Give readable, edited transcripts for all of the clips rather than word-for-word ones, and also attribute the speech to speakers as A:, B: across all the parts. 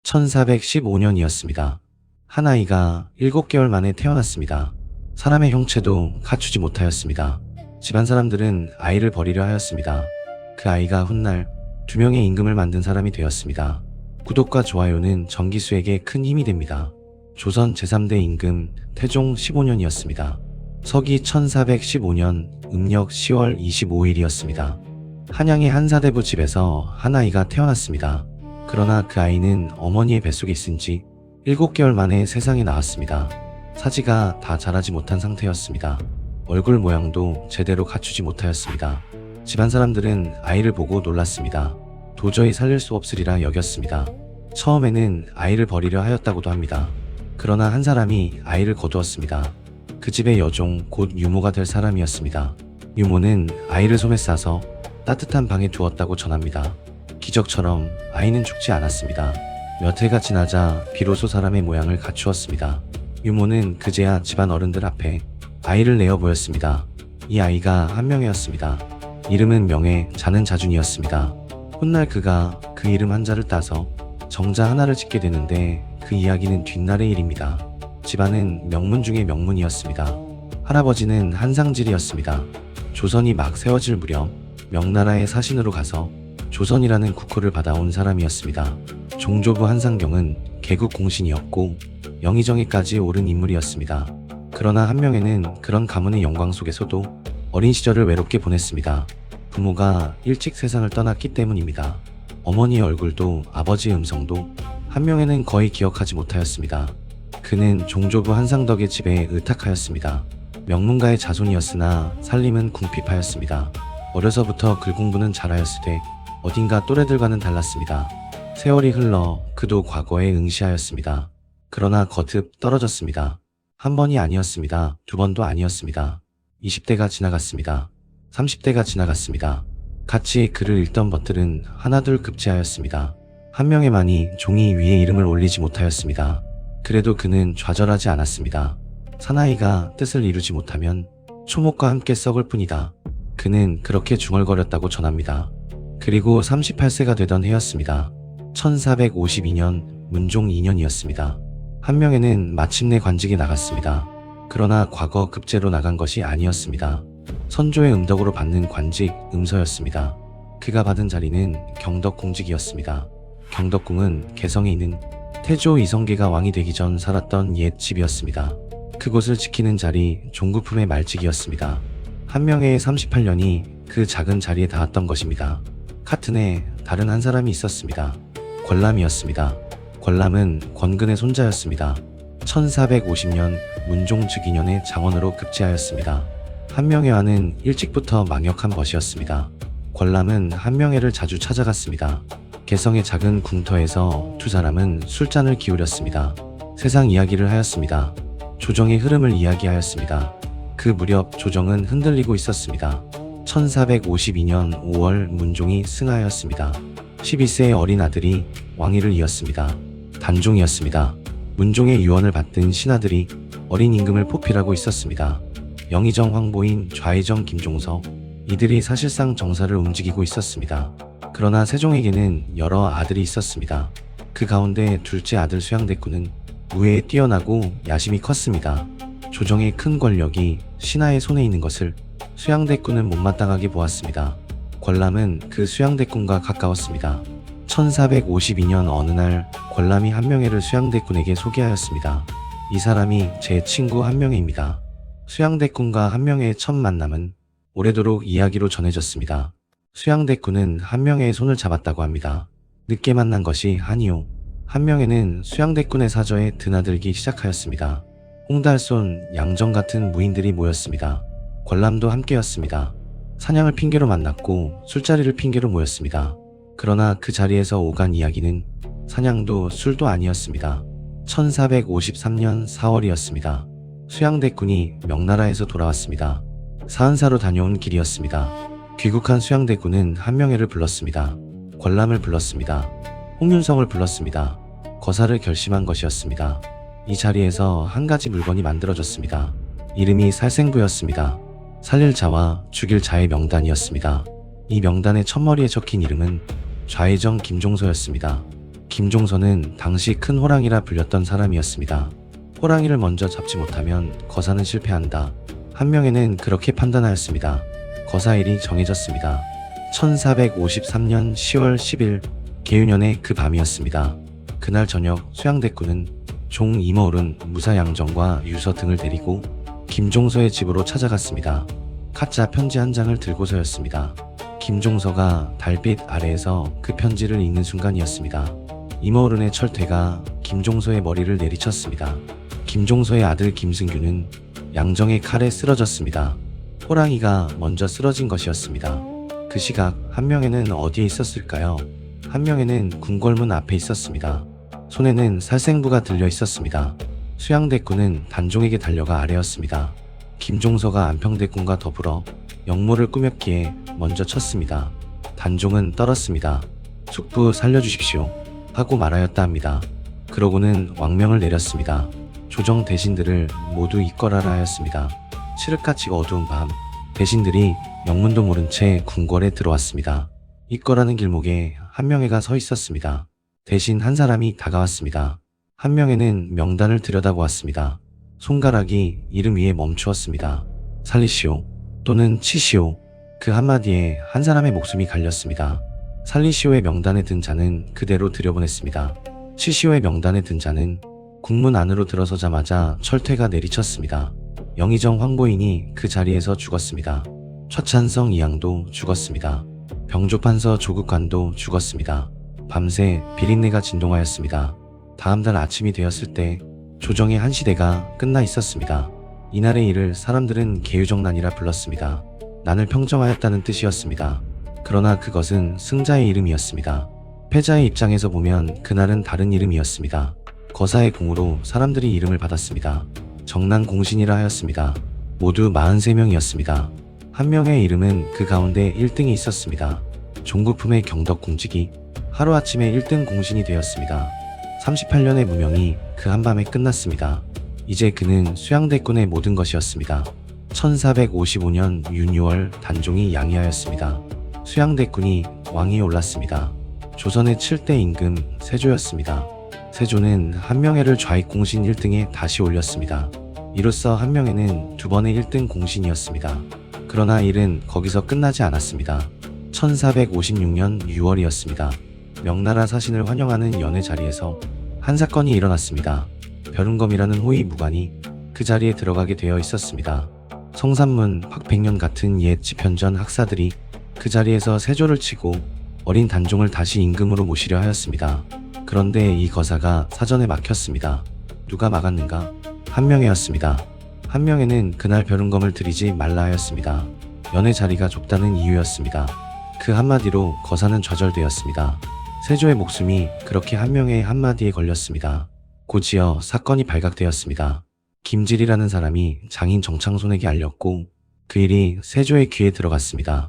A: 1415년이었습니다. 한 아이가 7개월 만에 태어났습니다. 사람의 형체도 갖추지 못하였습니다. 집안 사람들은 아이를 버리려 하였습니다. 그 아이가 훗날 2명의 임금을 만든 사람이 되었습니다. 구독과 좋아요는 정기수에게 큰 힘이 됩니다. 조선 제3대 임금 태종 15년이었습니다. 서기 1415년 음력 10월 25일이었습니다. 한양의 한 사대부 집에서 한 아이가 태어났습니다. 그러나 그 아이는 어머니의 뱃속에 있은 지 7개월 만에 세상에 나왔습니다. 사지가 다 자라지 못한 상태였습니다. 얼굴 모양도 제대로 갖추지 못하였습니다. 집안 사람들은 아이를 보고 놀랐습니다. 도저히 살릴 수 없으리라 여겼습니다. 처음에는 아이를 버리려 하였다고도 합니다. 그러나 한 사람이 아이를 거두었습니다. 그 집의 여종 곧 유모가 될 사람이었습니다. 유모는 아이를 솜에 싸서 따뜻한 방에 두었다고 전합니다. 기적처럼 아이는 죽지 않았습니다. 몇 해가 지나자 비로소 사람의 모양을 갖추었습니다. 유모는 그제야 집안 어른들 앞에 아이를 내어 보였습니다. 이 아이가 한 명이었습니다. 이름은 명예 자는 자준이었습니다. 훗날 그가 그 이름 한자를 따서 정자 하나를 짓게 되는데 그 이야기는 뒷날의 일입니다. 집안은 명문 중의 명문이었습니다. 할아버지는 한상질이었습니다. 조선이 막 세워질 무렵 명나라의 사신으로 가서 조선이라는 국호를 받아온 사람이었습니다. 종조부 한상경은 개국 공신이었고 영의정에까지 오른 인물이었습니다. 그러나 한명에는 그런 가문의 영광 속에서도 어린 시절을 외롭게 보냈습니다. 부모가 일찍 세상을 떠났기 때문입니다. 어머니의 얼굴도 아버지의 음성도 한명에는 거의 기억하지 못하였습니다. 그는 종조부 한상덕의 집에 의탁하였습니다. 명문가의 자손이었으나 살림은 궁핍하였습니다. 어려서부터 글 공부는 잘하였으되 어딘가 또래들과는 달랐습니다. 세월이 흘러 그도 과거에 응시하였습니다. 그러나 거듭 떨어졌습니다. 한 번이 아니었습니다. 2번도 아니었습니다. 20대가 지나갔습니다. 30대가 지나갔습니다. 같이 글을 읽던 것들은 하나둘 급제하였습니다. 한 명에만이 종이 위에 이름을 올리지 못하였습니다. 그래도 그는 좌절하지 않았습니다. 사나이가 뜻을 이루지 못하면 초목과 함께 썩을 뿐이다. 그는 그렇게 중얼거렸다고 전합니다. 그리고 38세가 되던 해였습니다. 1452년 문종 2년이었습니다. 한 명에는 마침내 관직에 나갔습니다. 그러나 과거 급제로 나간 것이 아니었습니다. 선조의 음덕으로 받는 관직 음서였습니다. 그가 받은 자리는 경덕궁직이었습니다. 경덕궁은 개성에 있는 태조 이성계가 왕이 되기 전 살았던 옛 집이었습니다. 그곳을 지키는 자리 종구품의 말직이었습니다. 한 명의 38년이 그 작은 자리에 닿았던 것입니다. 카튼에 다른 한 사람이 있었습니다. 권람이었습니다. 권람은 권근의 손자였습니다. 1450년 문종 즉위년에 장원으로 급제하였습니다. 한명회와는 일찍부터 망역한 벗이었습니다. 권람은 한명회를 자주 찾아갔습니다. 개성의 작은 궁터에서 2사람은 술잔을 기울였습니다. 세상 이야기를 하였습니다. 조정의 흐름을 이야기하였습니다. 그 무렵 조정은 흔들리고 있었습니다. 1452년 5월 문종이 승하였습니다. 12세의 어린 아들이 왕위를 이었습니다. 단종이었습니다. 문종의 유언을 받든 신하들이 어린 임금을 포필하고 있었습니다. 영의정 황보인, 좌의정 김종서, 이들이 사실상 정사를 움직이고 있었습니다. 그러나 세종에게는 여러 아들이 있었습니다. 그 가운데 둘째 아들 수양대군은 무예에 뛰어나고 야심이 컸습니다. 조정의 큰 권력이 신하의 손에 있는 것을 수양대군은 못마땅하게 보았습니다. 권람은 그 수양대군과 가까웠습니다. 1452년 어느 날 권람이 한명회를 수양대군에게 소개하였습니다. 이 사람이 제 친구 한명회입니다. 수양대군과 한명회의 첫 만남은 오래도록 이야기로 전해졌습니다. 수양대군은 한명회의 손을 잡았다고 합니다. 늦게 만난 것이 아니요. 한명회는 수양대군의 사저에 드나들기 시작하였습니다. 홍달손, 양정 같은 무인들이 모였습니다. 권람도 함께였습니다. 사냥을 핑계로 만났고 술자리를 핑계로 모였습니다. 그러나 그 자리에서 오간 이야기는 사냥도 술도 아니었습니다. 1453년 4월이었습니다. 수양대군이 명나라에서 돌아왔습니다. 사은사로 다녀온 길이었습니다. 귀국한 수양대군은 한명회를 불렀습니다. 권람을 불렀습니다. 홍윤성을 불렀습니다. 거사를 결심한 것이었습니다. 이 자리에서 한 가지 물건이 만들어졌습니다. 이름이 살생부였습니다. 살릴 자와 죽일 자의 명단이었습니다. 이 명단의 첫머리에 적힌 이름은 좌의정 김종서였습니다. 김종서는 당시 큰 호랑이라 불렸던 사람이었습니다. 호랑이를 먼저 잡지 못하면 거사는 실패한다. 한명회는 그렇게 판단하였습니다. 거사일이 정해졌습니다. 1453년 10월 10일 계유년의 그 밤이었습니다. 그날 저녁 수양대군은 종 이머울은 무사양정과 유서 등을 데리고 김종서의 집으로 찾아갔습니다. 가짜 편지 한 장을 들고서였습니다. 김종서가 달빛 아래에서 그 편지를 읽는 순간이었습니다. 이머울은의 철퇴가 김종서의 머리를 내리쳤습니다. 김종서의 아들 김승규는 양정의 칼에 쓰러졌습니다. 호랑이가 먼저 쓰러진 것이었습니다. 그 시각 한명회는 어디에 있었을까요? 한명회는 궁궐문 앞에 있었습니다. 손에는 살생부가 들려 있었습니다. 수양대군은 단종에게 달려가 아뢰었습니다. 김종서가 안평대군과 더불어 역모를 꾸몄기에 먼저 쳤습니다. 단종은 떨었습니다. 숙부 살려주십시오 하고 말하였다 합니다. 그러고는 왕명을 내렸습니다. 조정 대신들을 모두 이끌어라 하였습니다. 칠흑같이 어두운 밤 대신들이 영문도 모른 채 궁궐에 들어왔습니다. 이끌어라는 길목에 한명회가 서 있었습니다. 대신 한 사람이 다가왔습니다. 한명회는 명단을 들여다보았습니다. 손가락이 이름 위에 멈추었습니다. 살리시오 또는 치시오. 그 한마디에 한 사람의 목숨이 갈렸습니다. 살리시오의 명단에 든 자는 그대로 들여보냈습니다. 치시오의 명단에 든 자는 국문 안으로 들어서자마자 철퇴가 내리쳤습니다. 영의정 황보인이 그 자리에서 죽었습니다. 최찬성 이양도 죽었습니다. 병조판서 조국관도 죽었습니다. 밤새 비린내가 진동하였습니다. 다음 날 아침이 되었을 때 조정의 한 시대가 끝나 있었습니다. 이날의 일을 사람들은 계유정난이라 불렀습니다. 난을 평정하였다는 뜻이었습니다. 그러나 그것은 승자의 이름이었습니다. 패자의 입장에서 보면 그날은 다른 이름이었습니다. 거사의 공으로 사람들이 이름을 받았습니다. 정난공신이라 하였습니다. 모두 43명이었습니다. 한 명의 이름은 그 가운데 1등이 있었습니다. 종구품의 경덕공직이 하루아침에 1등 공신이 되었습니다. 38년의 무명이 그 한밤에 끝났습니다. 이제 그는 수양대군의 모든 것이었습니다. 1455년 윤유월 단종이 양이하였습니다. 수양대군이 왕위에 올랐습니다. 조선의 7대 임금 세조였습니다. 세조는 한명회를 좌익공신 1등에 다시 올렸습니다. 이로써 한명회는 두 번의 1등 공신이었습니다. 그러나 일은 거기서 끝나지 않았습니다. 1456년 6월이었습니다. 명나라 사신을 환영하는 연회 자리에서 한 사건이 일어났습니다. 벼른검이라는 호위 무관이 그 자리에 들어가게 되어 있었습니다. 성산문, 박백년 같은 옛 집현전 학사들이 그 자리에서 세조를 치고 어린 단종을 다시 임금으로 모시려 하였습니다. 그런데 이 거사가 사전에 막혔습니다. 누가 막았는가? 한명회였습니다. 한명회는 그날 벼른검을 들이지 말라 하였습니다. 연회 자리가 좁다는 이유였습니다. 그 한마디로 거사는 좌절되었습니다. 세조의 목숨이 그렇게 한명회의 한마디에 걸렸습니다. 곧이어 사건이 발각되었습니다. 김질이라는 사람이 장인 정창손에게 알렸고 그 일이 세조의 귀에 들어갔습니다.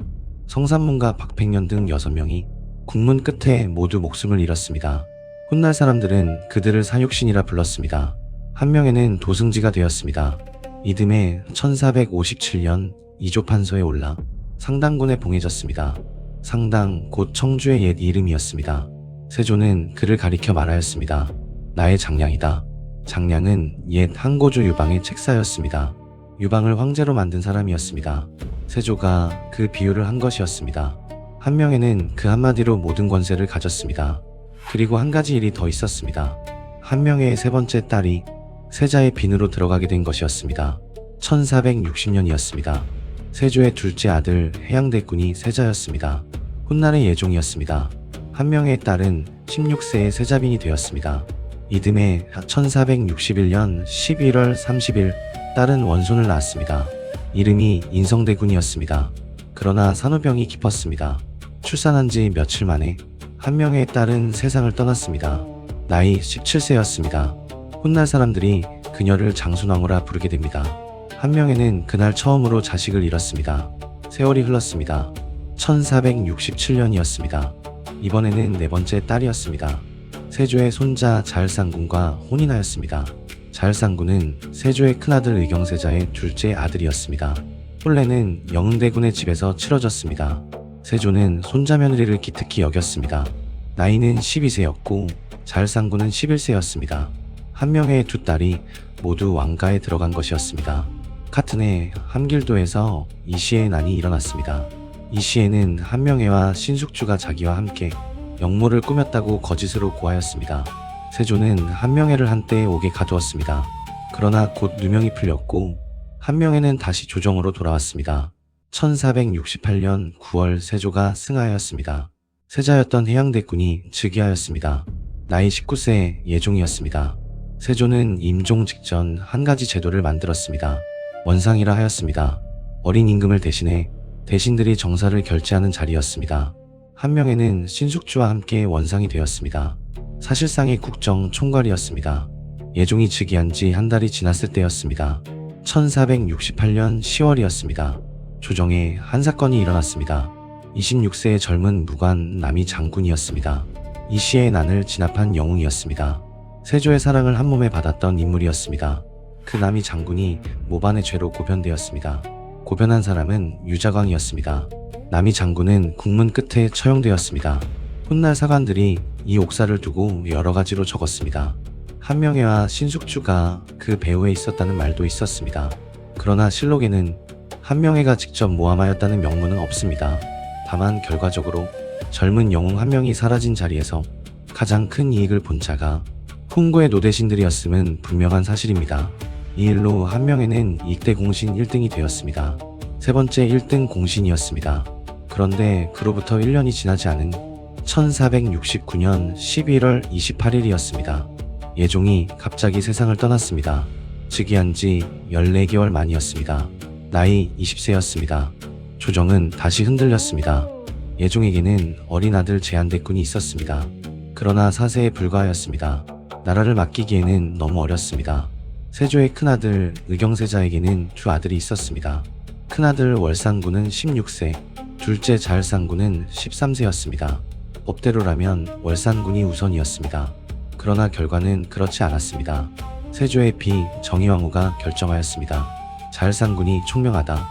A: 성산문과 박백년 등 6명이 국문 끝에 모두 목숨을 잃었습니다. 훗날 사람들은 그들을 사육신이라 불렀습니다. 한명회는 도승지가 되었습니다. 이듬해 1457년 이조판서에 올라 상당군에 봉해졌습니다. 상당 곧 청주의 옛 이름이었습니다. 세조는 그를 가리켜 말하였습니다. 나의 장량이다. 장량은 옛 항고주 유방의 책사였습니다. 유방을 황제로 만든 사람이었습니다. 세조가 그 비유를 한 것이었습니다. 한명회는 그 한마디로 모든 권세를 가졌습니다. 그리고 한 가지 일이 더 있었습니다. 한명회의 세 번째 딸이 세자의 빈으로 들어가게 된 것이었습니다. 1460년이었습니다. 세조의 둘째 아들 해양대군이 세자였습니다. 훗날의 예종이었습니다. 한명회의 딸은 16세의 세자빈이 되었습니다. 이듬해 1461년 11월 30일 딸은 원손을 낳았습니다. 이름이 인성대군이었습니다. 그러나 산후병이 깊었습니다. 출산한 지 며칠 만에 한명회의 딸은 세상을 떠났습니다. 나이 17세였습니다. 훗날 사람들이 그녀를 장순왕후라 부르게 됩니다. 한명회는 그날 처음으로 자식을 잃었습니다. 세월이 흘렀습니다. 1467년이었습니다. 이번에는 네 번째 딸이었습니다. 세조의 손자 자을상군과 혼인하였습니다. 자을상군은 세조의 큰아들 의경세자의 둘째 아들이었습니다. 혼례는 영흥대군의 집에서 치러졌습니다. 세조는 손자 며느리를 기특히 여겼습니다. 나이는 12세였고 자을상군은 11세였습니다. 한명회의 두 딸이 모두 왕가에 들어간 것이었습니다. 같은 해 함길도에서 이시의 난이 일어났습니다. 이시에는 한명회와 신숙주가 자기와 함께 역모를 꾸몄다고 거짓으로 고하였습니다. 세조는 한명회를 한때 옥에 가두었습니다. 그러나 곧 누명이 풀렸고 한명회는 다시 조정으로 돌아왔습니다. 1468년 9월 세조가 승하였습니다. 세자였던 해양대군이 즉위하였습니다. 나이 19세 예종이었습니다. 세조는 임종 직전 한 가지 제도를 만들었습니다. 원상이라 하였습니다. 어린 임금을 대신해 대신들이 정사를 결제하는 자리였습니다. 한명회는 신숙주와 함께 원상이 되었습니다. 사실상의 국정 총괄이었습니다. 예종이 즉위한 지 한 달이 지났을 때였습니다. 1468년 10월이었습니다. 조정에 한 사건이 일어났습니다. 26세의 젊은 무관 남이 장군이었습니다. 이시의 난을 진압한 영웅이었습니다. 세조의 사랑을 한몸에 받았던 인물이었습니다. 그 남이 장군이 모반의 죄로 고변되었습니다. 고변한 사람은 유자광이었습니다. 남이 장군은 국문 끝에 처형되었습니다. 훗날 사관들이 이 옥사를 두고 여러 가지로 적었습니다. 한명회와 신숙주가 그 배후에 있었다는 말도 있었습니다. 그러나 실록에는 한명회가 직접 모함하였다는 명문은 없습니다. 다만 결과적으로 젊은 영웅 한 명이 사라진 자리에서 가장 큰 이익을 본 자가 훈구의 노대신들이었음은 분명한 사실입니다. 이 일로 한명회는 이익대 공신 1등이 되었습니다. 세 번째 1등 공신이었습니다. 그런데 그로부터 1년이 지나지 않은 1469년 11월 28일이었습니다. 예종이 갑자기 세상을 떠났습니다. 즉위한 지 14개월 만이었습니다. 나이 20세였습니다. 조정은 다시 흔들렸습니다. 예종에게는 어린 아들 제한대군이 있었습니다. 그러나 4세에 불과하였습니다. 나라를 맡기기에는 너무 어렸습니다. 세조의 큰아들 의경세자에게는 두 아들이 있었습니다. 큰아들 월상군은 16세, 둘째 자을상군은 13세였습니다. 법대로라면 월상군이 우선이었습니다. 그러나 결과는 그렇지 않았습니다. 세조의 비 정의왕후가 결정하였습니다. 자을상군이 총명하다.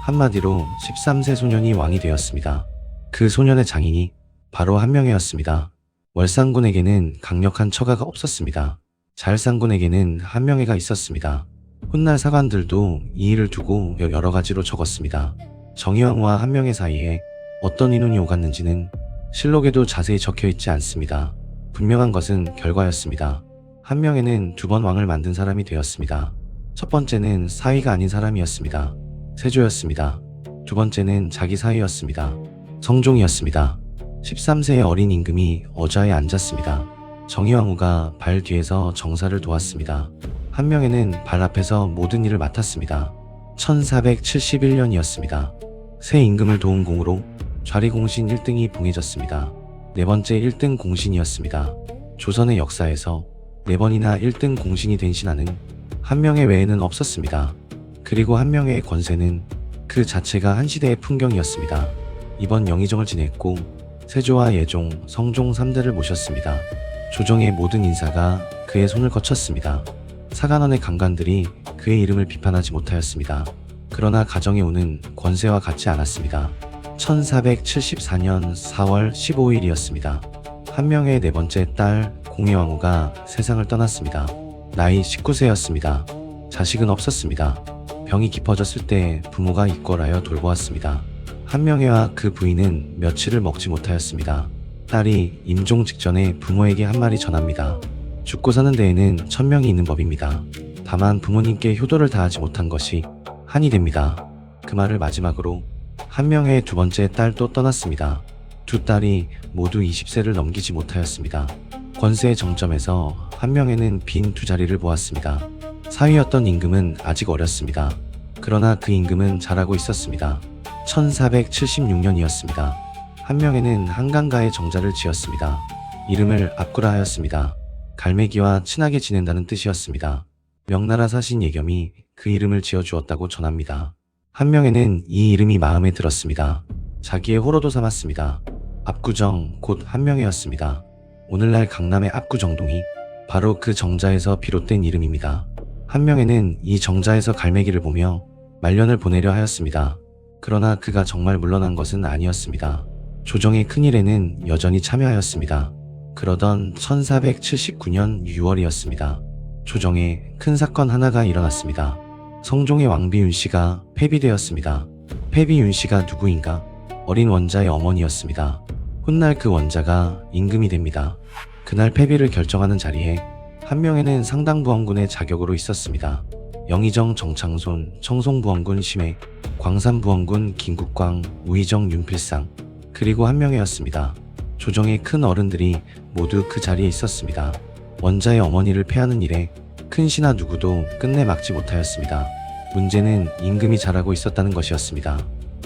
A: 한마디로 13세 소년이 왕이 되었습니다. 그 소년의 장인이 바로 한명회였습니다. 월상군에게는 강력한 처가가 없었습니다. 자을상군에게는 한명회가 있었습니다. 훗날 사관들도 이 일을 두고 여러 가지로 적었습니다. 정의왕후와 한명회 사이에 어떤 인연이 오갔는지는 실록에도 자세히 적혀 있지 않습니다. 분명한 것은 결과였습니다. 한명회는 두 번 왕을 만든 사람이 되었습니다. 첫 번째는 사위가 아닌 사람이었습니다. 세조였습니다. 두 번째는 자기 사위였습니다. 성종이었습니다. 13세의 어린 임금이 어좌에 앉았습니다. 정의왕후가 발 뒤에서 정사를 도왔습니다. 한명회는 발 앞에서 모든 일을 맡았습니다. 1471년이었습니다. 새 임금을 도운 공으로 좌리공신 1등이 봉해졌습니다. 네 번째 1등 공신이었습니다. 조선의 역사에서 4번이나 1등 공신이 된 신하는 한명회 외에는 없었습니다. 그리고 한명회의 권세는 그 자체가 한 시대의 풍경이었습니다. 이번 영의정을 지냈고 세조와 예종, 성종 3대를 모셨습니다. 조정의 모든 인사가 그의 손을 거쳤습니다. 사관원의 강관들이 그의 이름을 비판하지 못하였습니다. 그러나 가정에 오는 권세와 같지 않았습니다. 1474년 4월 15일이었습니다. 한명회의 네 번째 딸 공혜왕후가 세상을 떠났습니다. 나이 19세였습니다. 자식은 없었습니다. 병이 깊어졌을 때 부모가 입궐하여 돌보았습니다. 한명회와 그 부인은 며칠을 먹지 못하였습니다. 딸이 임종 직전에 부모에게 한 말이 전합니다. 죽고 사는 데에는 1000명이 있는 법입니다. 다만 부모님께 효도를 다하지 못한 것이 한이 됩니다. 그 말을 마지막으로 한명회의 두 번째 딸도 떠났습니다. 두 딸이 모두 20세를 넘기지 못하였습니다. 권세의 정점에서 한명회는 빈 두 자리를 보았습니다. 사위였던 임금은 아직 어렸습니다. 그러나 그 임금은 잘하고 있었습니다. 1476년이었습니다. 한명회는 한강가에 정자를 지었습니다. 이름을 압구라 하였습니다. 갈매기와 친하게 지낸다는 뜻이었습니다. 명나라 사신 예겸이 그 이름을 지어주었다고 전합니다. 한명회는 이 이름이 마음에 들었습니다. 자기의 호로도 삼았습니다. 압구정 곧 한명회였습니다. 오늘날 강남의 압구정동이 바로 그 정자에서 비롯된 이름입니다. 한명회는 이 정자에서 갈매기를 보며 말년을 보내려 하였습니다. 그러나 그가 정말 물러난 것은 아니었습니다. 조정의 큰일에는 여전히 참여하였습니다. 그러던 1479년 6월이었습니다. 조정에 큰 사건 하나가 일어났습니다. 성종의 왕비 윤씨가 폐비되었습니다. 폐비 윤씨가 누구인가? 어린 원자의 어머니였습니다. 훗날 그 원자가 임금이 됩니다. 그날 폐비를 결정하는 자리에 한명에는 상당부원군의 자격으로 있었습니다. 영의정 정창손, 청송부원군 심해, 광산부원군 김국광, 우의정 윤필상, 그리고 한명회였습니다. 조정의 큰 어른들이 모두 그 자리에 있었습니다. 원자의 어머니를 폐하는 일에 큰 신하 누구도 끝내 막지 못하였습니다. 문제는 임금이 잘하고 있었다는 것이었습니다.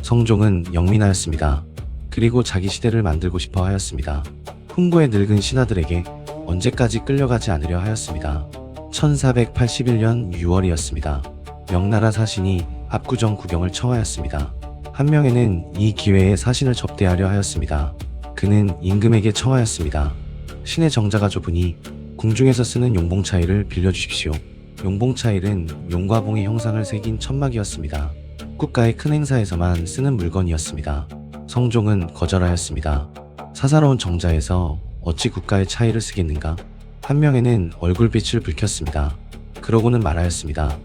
A: 성종은 영민하였습니다. 그리고 자기 시대를 만들고 싶어 하였습니다. 훈고의 늙은 신하들에게 언제까지 끌려가지 않으려 하였습니다. 1481년 6월이었습니다. 명나라 사신이 압구정 구경을 청하였습니다. 한명에는 이 기회에 사신을 접대하려 하였습니다. 그는 임금에게 청하였습니다. 신의 정자가 좁으니 궁중에서 쓰는 용봉차일을 빌려주십시오. 용봉차일은 용과 봉의 형상을 새긴 천막이었습니다. 국가의 큰 행사에서만 쓰는 물건이었습니다. 성종은 거절하였습니다. 사사로운 정자에서 어찌 국가의 차일을 쓰겠는가? 한명에는 얼굴빛을 붉혔습니다. 그러고는 말하였습니다.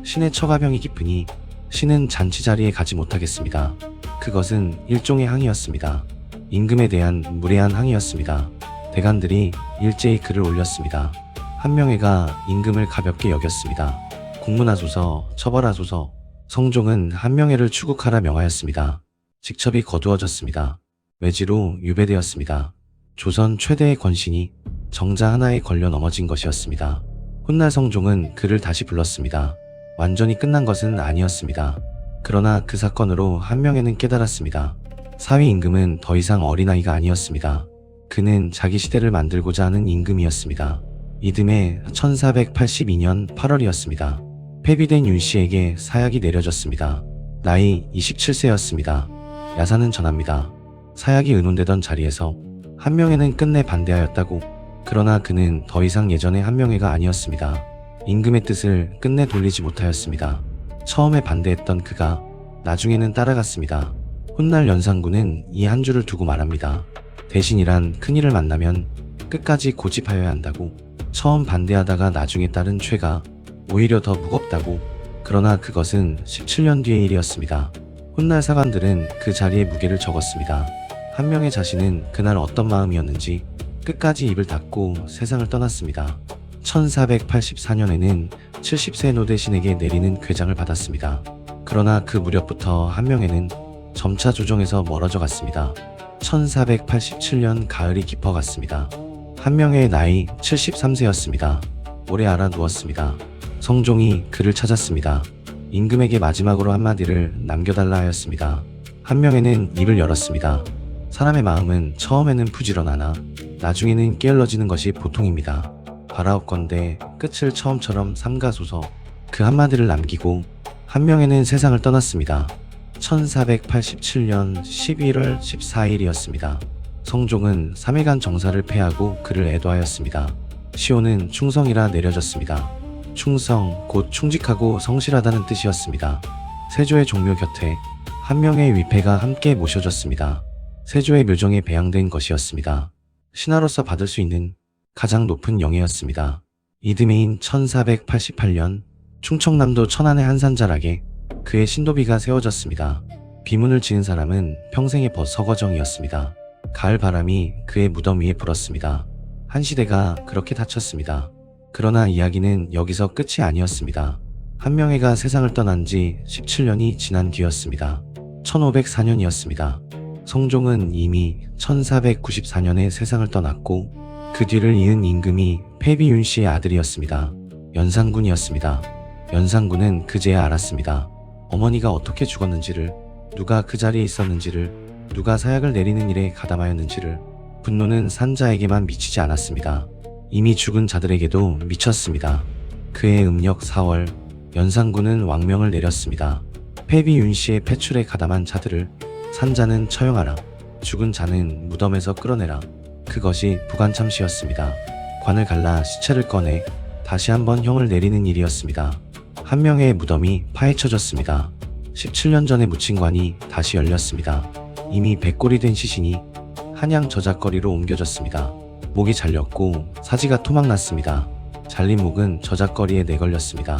A: 신의 처가병이 깊으니 신은 잔치 자리에 가지 못하겠습니다. 그것은 일종의 항의였습니다. 임금에 대한 무례한 항의였습니다. 대관들이 일제히 글을 올렸습니다. 한명회가 임금을 가볍게 여겼습니다. 국문하소서, 처벌하소서. 성종은 한명회를 추국하라 명하였습니다. 직첩이 거두어졌습니다. 외지로 유배되었습니다. 조선 최대의 권신이 정자 하나에 걸려 넘어진 것이었습니다. 훗날 성종은 그를 다시 불렀습니다. 완전히 끝난 것은 아니었습니다. 그러나 그 사건으로 한명회는 깨달았습니다. 사위 임금은 더 이상 어린아이가 아니었습니다. 그는 자기 시대를 만들고자 하는 임금이었습니다. 이듬해 1482년 8월이었습니다. 폐비된 윤씨에게 사약이 내려졌습니다. 나이 27세였습니다. 야사는 전합니다. 사약이 의논되던 자리에서 한명회는 끝내 반대하였다고. 그러나 그는 더 이상 예전의 한명회가 아니었습니다. 임금의 뜻을 끝내 돌리지 못하였습니다. 처음에 반대했던 그가 나중에는 따라갔습니다. 훗날 연산군은 이 한 줄을 두고 말합니다. 대신이란 큰일을 만나면 끝까지 고집하여야 한다고. 처음 반대하다가 나중에 따른 죄가 오히려 더 무겁다고. 그러나 그것은 17년 뒤의 일이었습니다. 훗날 사관들은 그 자리에 무게를 적었습니다. 한명의 자신은 그날 어떤 마음이었는지 끝까지 입을 닫고 세상을 떠났습니다. 1484년에는 70세 노대신에게 내리는 궤장을 받았습니다. 그러나 그 무렵부터 한명회는 점차 조정에서 멀어져 갔습니다. 1487년 가을이 깊어갔습니다. 한명회의 나이 73세였습니다. 오래 알아누웠습니다. 성종이 그를 찾았습니다. 임금에게 마지막으로 한마디를 남겨달라 하였습니다. 한명회는 입을 열었습니다. 사람의 마음은 처음에는 부지런하나 나중에는 게을러지는 것이 보통입니다. 바라옵건대 끝을 처음처럼 삼가소서. 그 한마디를 남기고 한명회는 세상을 떠났습니다. 1487년 11월 14일이었습니다. 성종은 3일간 정사를 폐하고 그를 애도하였습니다. 시호는 충성이라 내려졌습니다. 충성, 곧 충직하고 성실하다는 뜻이었습니다. 세조의 종묘 곁에 한명회의 위패가 함께 모셔졌습니다. 세조의 묘정에 배양된 것이었습니다. 신하로서 받을 수 있는 가장 높은 영예였습니다. 이듬해인 1488년 충청남도 천안의 한산자락에 그의 신도비가 세워졌습니다. 비문을 지은 사람은 평생의 벗서거정이었습니다. 가을 바람이 그의 무덤 위에 불었습니다. 한 시대가 그렇게 닫혔습니다. 그러나 이야기는 여기서 끝이 아니었습니다. 한명회가 세상을 떠난 지 17년이 지난 뒤였습니다. 1504년이었습니다. 성종은 이미 1494년에 세상을 떠났고 그 뒤를 이은 임금이 폐비윤 씨의 아들이었습니다. 연산군이었습니다. 연산군은 그제야 알았습니다. 어머니가 어떻게 죽었는지를, 누가 그 자리에 있었는지를, 누가 사약을 내리는 일에 가담하였는지를. 분노는 산자에게만 미치지 않았습니다. 이미 죽은 자들에게도 미쳤습니다. 그해 음력 4월 연산군은 왕명을 내렸습니다. 폐비윤 씨의 폐출에 가담한 자들을 산자는 처형하라. 죽은 자는 무덤에서 끌어내라. 그것이 부관참시였습니다. 관을 갈라 시체를 꺼내 다시 한번 형을 내리는 일이었습니다. 한명회의 무덤이 파헤쳐졌습니다. 17년 전에 묻힌 관이 다시 열렸습니다. 이미 백골이 된 시신이 한양 저작거리로 옮겨졌습니다. 목이 잘렸고 사지가 토막났습니다. 잘린 목은 저작거리에 내걸렸습니다.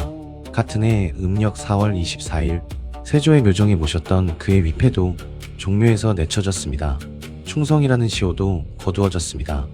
A: 같은 해 음력 4월 24일 세조의 묘정에 모셨던 그의 위패도 종묘에서 내쳐졌습니다. 충성이라는 시호도 거두어졌습니다.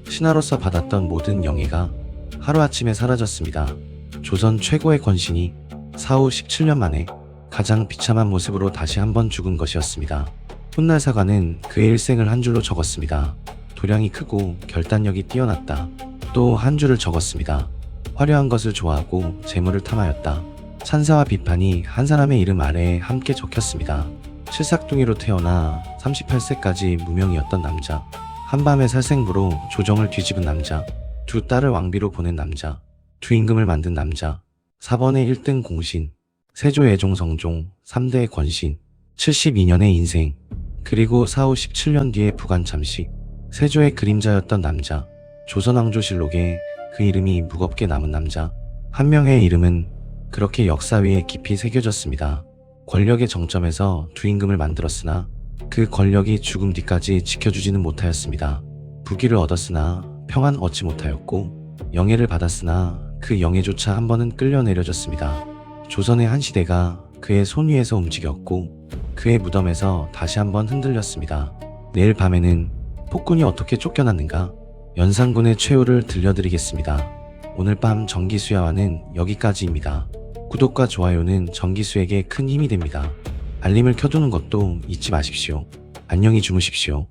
A: 신하로서 받았던 모든 영예가 하루아침에 사라졌습니다. 조선 최고의 권신이 사후 17년 만에 가장 비참한 모습으로 다시 한번 죽은 것이었습니다. 훗날 사관은 그의 일생을 한 줄로 적었습니다. 도량이 크고 결단력이 뛰어났다. 또 한 줄을 적었습니다. 화려한 것을 좋아하고 재물을 탐하였다. 찬사와 비판이 한 사람의 이름 아래에 함께 적혔습니다. 칠삭둥이로 태어나 38세까지 무명이었던 남자, 한밤의 살생부로 조정을 뒤집은 남자, 두 딸을 왕비로 보낸 남자, 두 임금을 만든 남자, 4번의 1등 공신, 세조 예종 성종 3대의 권신, 72년의 인생, 그리고 사후 17년 뒤의 부관 잠식, 세조의 그림자였던 남자, 조선왕조실록에 그 이름이 무겁게 남은 남자, 한 명의 이름은 그렇게 역사 위에 깊이 새겨졌습니다. 권력의 정점에서 두 임금을 만들었으나 그 권력이 죽음 뒤까지 지켜주지는 못하였습니다. 부귀를 얻었으나 평안 얻지 못하였고 영예를 받았으나 그 영예조차 한 번은 끌려내려졌습니다. 조선의 한 시대가 그의 손 위에서 움직였고 그의 무덤에서 다시 한번 흔들렸습니다. 내일 밤에는 폭군이 어떻게 쫓겨났는가? 연산군의 최후를 들려드리겠습니다. 오늘 밤 정기수야와는 여기까지입니다. 구독과 좋아요는 정기수에게 큰 힘이 됩니다. 알림을 켜두는 것도 잊지 마십시오. 안녕히 주무십시오.